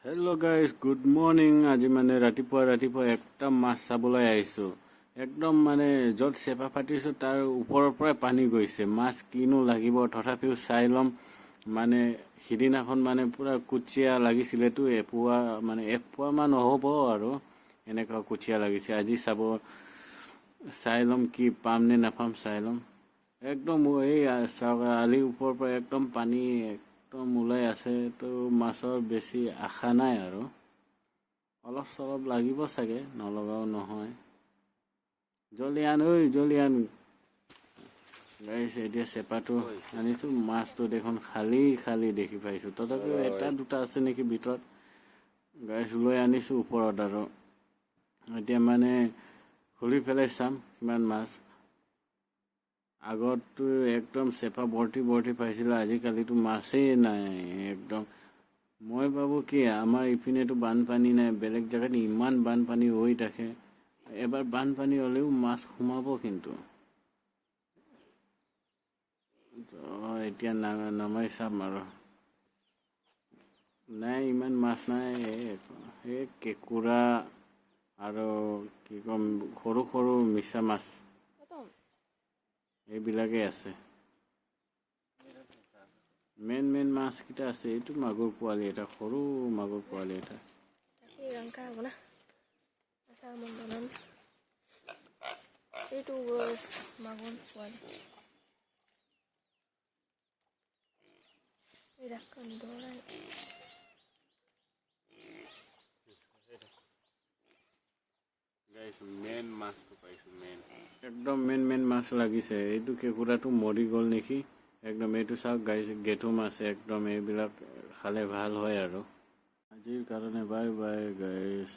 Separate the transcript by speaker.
Speaker 1: Hello' guys, good morning. আজি মানে ৰাতিপুৱা একটা মাছ চাবলৈ আহিছোঁ। একদম মানে য'ত চেপা পাতিছোঁ তাৰ ওপৰৰ পৰাই পানী গৈছে। মাছ কিনো লাগিব, তথাপিও চাই ল'ম। মানে সিদিনাখন মানে পূৰা কুচিয়া লাগিছিলেতো, এক পোৱামান হ'ব আৰু এনেকুৱা কুচিয়া লাগিছে। আজি চাই ল'ম কি পাম নে নাপাম, চাই ল'ম। একদম এই চাওক, আলিৰ ওপৰৰ পৰা একদম পানী একদম ওলাই আছে। তো মাছৰ বেছি আশা নাই আৰু অলপ চলপ লাগিব চাগে, নলগাও নহয়। জলদি আন ঐ, জলদি আন গাইছ। এতিয়া চেপাটো আনিছোঁ, মাছটো দেখোন খালী খালী দেখি পাইছোঁ। তথাপিও এটা দুটা আছে নেকি ভিতৰত। গাইছ লৈ আনিছোঁ ওপৰত আৰু এতিয়া মানে খুলি পেলাই চাম কিমান মাছ। আগততো একদম চেপা ভৰ্তি পাইছিলোঁ, আজিকালিতো মাছেই নাই একদম। মই ভাবোঁ কি, আমাৰ ইপিনেতো বানপানী নাই, বেলেগ জেগাত ইমান বানপানী হৈ থাকে। এবাৰ বানপানী হ'লেও মাছ সোমাব কিন্তু। এতিয়া নামাই চাম আৰু। নাই, ইমান মাছ নাই। এই কেঁকুৰা আৰু কি ক'ম, সৰু সৰু মিছা মাছ এইবিলাকেই আছে। মেইন মাছকেইটা আছে। এইটো মাগুৰ পোৱালি এটা, সৰু মাগুৰ পোৱালি এটা।
Speaker 2: Itu magun kuan. Tidak kendoran.
Speaker 1: গাইছ, মেইন মাছটো পাইছোঁ, একদম মেইন মাছ লাগিছে। এইটো কেঁকুৰাটো মৰি গ'ল নেকি একদম। এইটো চাওক গাইছ, গেঠু মাছ একদম। এইবিলাক খালে ভাল হয় আৰু। আজিৰ কাৰণে বাই বাই গাইছ।